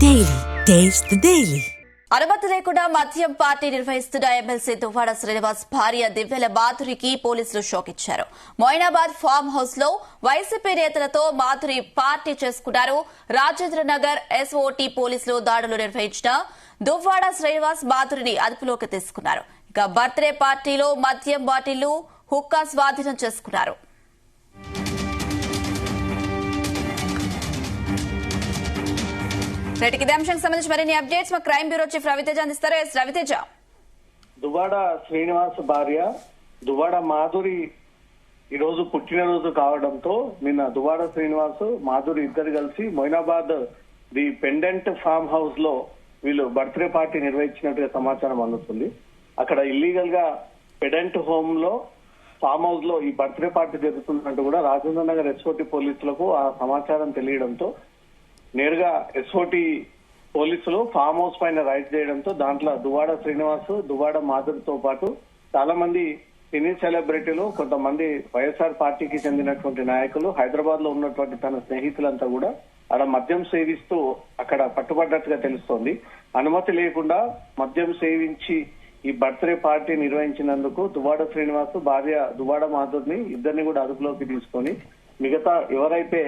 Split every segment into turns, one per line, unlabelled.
Daily. Taste the Daily.
అనుమతి లేకుండా మద్యం పార్టీ నిర్వహిస్తున్న ఎమ్మెల్సీ దువ్వాడ శ్రీనివాస్ భార్య దివ్యల మాధురికి పోలీసులు షాక్ ఇచ్చారు. మొయినాబాద్ ఫామ్ హౌస్ లో వైసీపీ నేతలతో మాధురి పార్టీ చేసుకున్నారు. రాజేంద్రనగర్ ఎస్ఓటీ పోలీసులు దాడులు నిర్వహించిన దువ్వాడ శ్రీనివాస్ మాధురిని అదుపులోకి తీసుకున్నారు. ఇక బర్త్డే పార్టీలో మద్యం బాటిళ్లు హుక్కా స్వాధీనం చేసుకున్నారు. ఇదే అంశానికి సంబంధించి మరిన్ని అప్డేట్స్ మా క్రైమ్ బ్యూరో చీఫ్ రవితేజ అందిస్తారు. రవితేజ,
దువ్వాడ శ్రీనివాస్ భార్య దువ్వాడ మాధురి ఈ రోజు పుట్టినరోజు కావడంతో నిన్న దువ్వాడ శ్రీనివాస్ మాధురి ఇద్దరు కలిసి Moinabad the pendant farm house లో వీళ్ళు బర్త్డే పార్టీ నిర్వహించినట్టుగా సమాచారం అందుతుంది. అక్కడ ఇల్లీగల్ గా పెండెంట్ హోమ్ లో ఫామ్ హౌస్ లో ఈ బర్త్డే పార్టీ జరుగుతున్నట్టు కూడా రాజేంద్రనగర్ ఎస్ఓటీ పోలీసులకు ఆ సమాచారం తెలియడంతో నేరుగా ఎస్ఓటీ పోలీసులు ఫామ్ హౌస్ పైన రైడ్ చేయడంతో దాంట్లో దువ్వాడ శ్రీనివాస్ దువ్వాడ మాధురితో పాటు చాలా మంది సినీ సెలబ్రిటీలు, కొంతమంది వైఎస్ఆర్ పార్టీకి చెందినటువంటి నాయకులు, హైదరాబాద్ లో ఉన్నటువంటి తన స్నేహితులంతా కూడా అక్కడ మద్యం సేవిస్తూ అక్కడ పట్టుబడ్డట్టుగా తెలుస్తోంది. అనుమతి లేకుండా మద్యం సేవించి ఈ బర్త్డే పార్టీ నిర్వహించినందుకు దువ్వాడ శ్రీనివాస్ భార్య దువ్వాడ మాధురిని ఇద్దరిని కూడా అదుపులోకి తీసుకొని మిగతా ఎవరైతే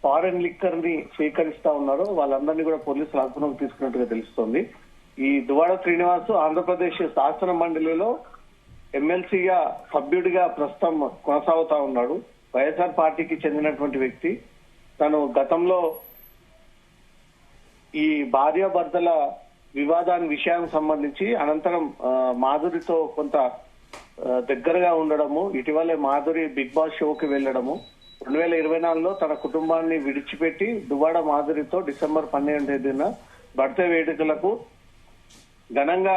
ఫారెన్ లిక్కర్ ని స్వీకరిస్తా ఉన్నారో వాళ్ళందరినీ కూడా పోలీసులు అదుపులోకి తీసుకున్నట్టుగా తెలుస్తోంది. ఈ దువ్వాడ శ్రీనివాస్ ఆంధ్రప్రదేశ్ శాసన మండలిలో ఎమ్మెల్సీగా సభ్యుడిగా ప్రస్తుతం కొనసాగుతా ఉన్నాడు. వైఎస్ఆర్ పార్టీకి చెందినటువంటి వ్యక్తి. తను గతంలో ఈ భార్యాభర్తల వివాదాన్ని విషయానికి సంబంధించి అనంతరం మాధురితో కొంత దగ్గరగా ఉండడము, ఇటీవలే మాధురి బిగ్ బాస్ షోకి వెళ్లడము, 2024లో తన కుటుంబాన్ని విడిచిపెట్టి దువ్వాడ మాధురితో డిసెంబర్ 12వ తేదీన బర్త్డే వేడుకలకు ఘనంగా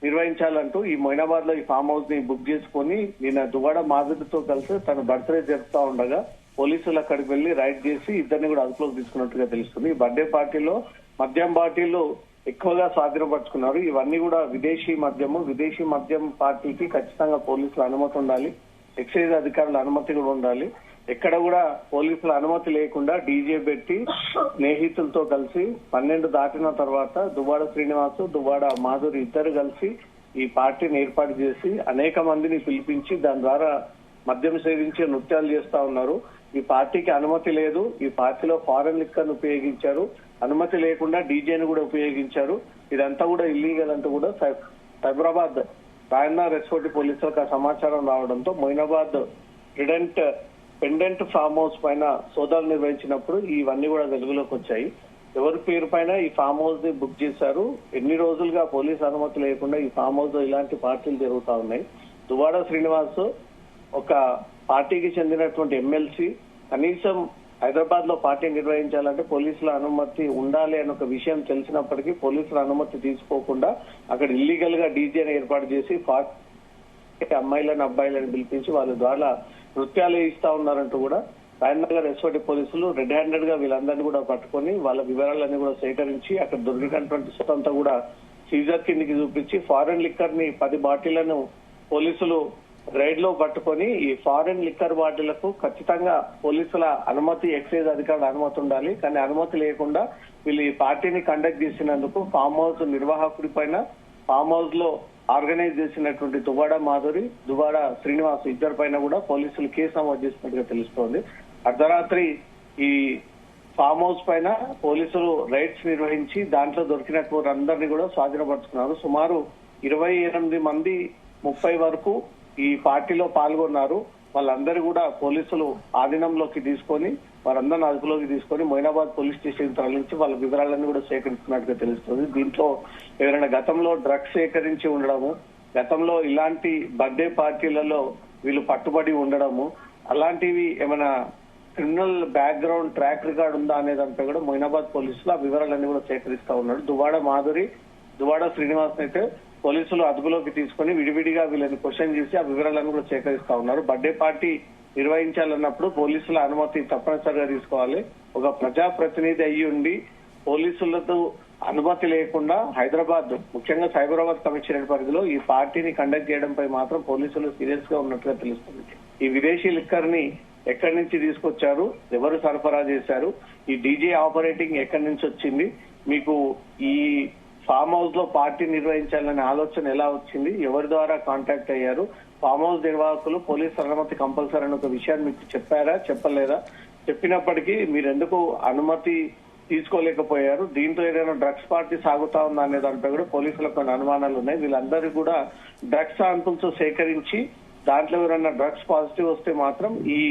నిర్వహించాలంటూ ఈ మొయినాబాద్ లో ఈ ఫామ్ హౌస్ ని బుక్ చేసుకుని నిన్న దువ్వాడ మాధురితో కలిసి తన బర్త్డే జరుపుతా ఉండగా పోలీసులు అక్కడికి వెళ్లి రైడ్ చేసి ఇద్దరిని కూడా అదుపులోకి తీసుకున్నట్టుగా తెలుస్తుంది. ఈ బర్త్డే పార్టీలో మద్యం బాటిళ్లు ఎక్కువగా స్వాధీనపరుచుకున్నారు. ఇవన్నీ కూడా విదేశీ మద్యం పార్టీకి ఖచ్చితంగా పోలీసుల అనుమతి ఉండాలి, ఎక్సైజ్ అధికారుల అనుమతి కూడా ఉండాలి. ఎక్కడ కూడా పోలీసుల అనుమతి లేకుండా డీజే పెట్టి స్నేహితులతో కలిసి 12 దాటిన తర్వాత దువ్వాడ శ్రీనివాస్ దువ్వాడ మాధురి ఇద్దరు కలిసి ఈ పార్టీని ఏర్పాటు చేసి అనేక మందిని పిలిపించి దాని ద్వారా మద్యం సేవించి నృత్యాలు చేస్తా ఉన్నారు. ఈ పార్టీకి అనుమతి లేదు. ఈ పార్టీలో ఫారెన్ లిక్కర్ ఉపయోగించారు. అనుమతి లేకుండా డీజేని కూడా ఉపయోగించారు. ఇదంతా కూడా ఇల్లీగల్ అంటూ కూడా సైబరాబాద్ రాయన్నగర్ ఎస్ఓటీ పోలీసులకు ఆ సమాచారం రావడంతో మొయినాబాద్ పెండెంట్ ఫామ్ హౌస్ పైన సోదాలు నిర్వహించినప్పుడు ఇవన్నీ కూడా వెలుగులోకి వచ్చాయి. ఎవరి పేరు పైన ఈ ఫామ్ హౌస్ ని బుక్ చేశారు, ఎన్ని రోజులుగా పోలీసు అనుమతి లేకుండా ఈ ఫామ్ హౌస్ లో ఇలాంటి పార్టీలు జరుగుతా ఉన్నాయి. దువ్వాడ శ్రీనివాస్ ఒక పార్టీకి చెందినటువంటి ఎమ్మెల్సీ, కనీసం హైదరాబాద్ లో పార్టీ నిర్వహించాలంటే పోలీసుల అనుమతి ఉండాలి అనే ఒక విషయం తెలిసినప్పటికీ పోలీసుల అనుమతి తీసుకోకుండా అక్కడ ఇల్లీగల్ గా డీజేని ఏర్పాటు చేసి అమ్మాయిలను అబ్బాయిలను పిలిపించి వాళ్ళ ద్వారా నృత్యాలు ఇస్తా ఉన్నారంటూ కూడా రాయనగర్ ఎస్ఓటీ పోలీసులు రెడ్ హ్యాండెడ్ గా వీళ్ళందరినీ కూడా పట్టుకొని వాళ్ళ వివరాలన్నీ కూడా సేకరించి అక్కడ దొరికినటువంటి సొంతంతా కూడా సీజర్ కిందికి చూపించి ఫారెన్ లిక్కర్ ని 10 బాటిళ్లను పోలీసులు రైడ్ లో పట్టుకొని ఈ ఫారెన్ లిక్కర్ బాటిళ్లకు ఖచ్చితంగా పోలీసుల అనుమతి, ఎక్సైజ్ అధికారుల అనుమతి ఉండాలి. కానీ అనుమతి లేకుండా వీళ్ళు ఈ పార్టీని కండక్ట్ చేసినందుకు ఫామ్ హౌస్ నిర్వాహకుడి పైన, ఫామ్ హౌస్ లో ఆర్గనైజ్ చేసినటువంటి దువ్వాడ మాధురి, దువ్వాడ శ్రీనివాస్ ఇద్దరి పైన కూడా పోలీసులు కేసు నమోదు చేసినట్టుగా తెలుస్తోంది. అర్ధరాత్రి ఈ ఫామ్ హౌస్ పైన పోలీసులు రైడ్స్ నిర్వహించి దాంట్లో దొరికినటువంటి అందరినీ కూడా స్వాధీనపరుచుకున్నారు. సుమారు 28 మంది 30 వరకు ఈ పార్టీలో పాల్గొన్నారు. వాళ్ళందరూ కూడా పోలీసులు ఆధీనంలోకి తీసుకొని వారందరిని అదుపులోకి తీసుకొని మొయినాబాద్ పోలీస్ స్టేషన్ తరలించి వాళ్ళ వివరాలన్నీ కూడా సేకరిస్తున్నట్టుగా తెలుస్తుంది. దీంట్లో ఎవరైనా గతంలో డ్రగ్స్ సేకరించి ఉండడము, గతంలో ఇలాంటి బర్త్డే పార్టీలలో వీళ్ళు పట్టుబడి ఉండడము, అలాంటివి ఏమైనా క్రిమినల్ బ్యాక్గ్రౌండ్ ట్రాక్ రికార్డ్ ఉందా అనే దానిపై కూడా మొయినాబాద్ పోలీసులు ఆ వివరాలన్నీ కూడా సేకరిస్తా ఉన్నారు. దువ్వాడ మాధురి, దువ్వాడ శ్రీనివాస్ అయితే పోలీసులు అదుపులోకి తీసుకొని విడివిడిగా వీళ్ళని క్వశ్చన్ చేసి ఆ వివరాలను కూడా సేకరిస్తా ఉన్నారు. బర్త్డే పార్టీ నిర్వహించాలన్నప్పుడు పోలీసుల అనుమతి తప్పనిసరిగా తీసుకోవాలి. ఒక ప్రజాప్రతినిధి అయ్యి ఉండి పోలీసులతో అనుమతి లేకుండా హైదరాబాద్, ముఖ్యంగా సైబరాబాద్ కమిషనరేట్ పరిధిలో ఈ పార్టీని కండక్ట్ చేయడంపై మాత్రం పోలీసులు సీరియస్ గా ఉన్నట్టుగా తెలుస్తుంది. ఈ విదేశీ లిక్కర్ ని ఎక్కడి నుంచి తీసుకొచ్చారు, ఎవరు సరఫరా చేశారు, ఈ డీజే ఆపరేటింగ్ ఎక్కడి నుంచి వచ్చింది, మీకు ఈ ఫామ్ హౌస్ లో పార్టీ నిర్వహించాలనే ఆలోచన ఎలా వచ్చింది, ఎవరి ద్వారా కాంటాక్ట్ అయ్యారు, ఫామ్ హౌస్ నిర్వాహకులు పోలీస్ అనుమతి కంపల్సరీ అనే ఒక విషయాన్ని మీకు చెప్పారా చెప్పలేదా, చెప్పినప్పటికీ మీరు ఎందుకు అనుమతి తీసుకోలేకపోయారు, దీంతో ఏదైనా డ్రగ్స్ పార్టీ సాగుతా ఉందా అనే దానిపై కూడా పోలీసులకు కొన్ని అనుమానాలు ఉన్నాయి. వీళ్ళందరూ కూడా డ్రగ్స్ శాంపుల్స్ సేకరించి దాంట్లో ఎవరైనా డ్రగ్స్ పాజిటివ్ వస్తే మాత్రం ఈ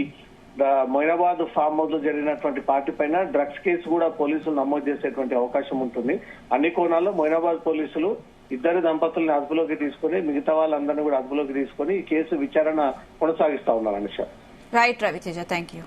మొయినాబాద్ ఫామ్ హౌస్ లో జరిగినటువంటి పార్టీ పైన డ్రగ్స్ కేసు కూడా పోలీసులు నమోదు చేసేటువంటి అవకాశం ఉంటుంది. అన్ని కోణాల్లో మొయినాబాద్ పోలీసులు ఇద్దరు దంపతుల్ని అదుపులోకి తీసుకుని మిగతా వాళ్ళందరినీ కూడా అదుపులోకి తీసుకుని ఈ కేసు విచారణ కొనసాగిస్తా ఉన్నారు.
Right Raviteja, thank you.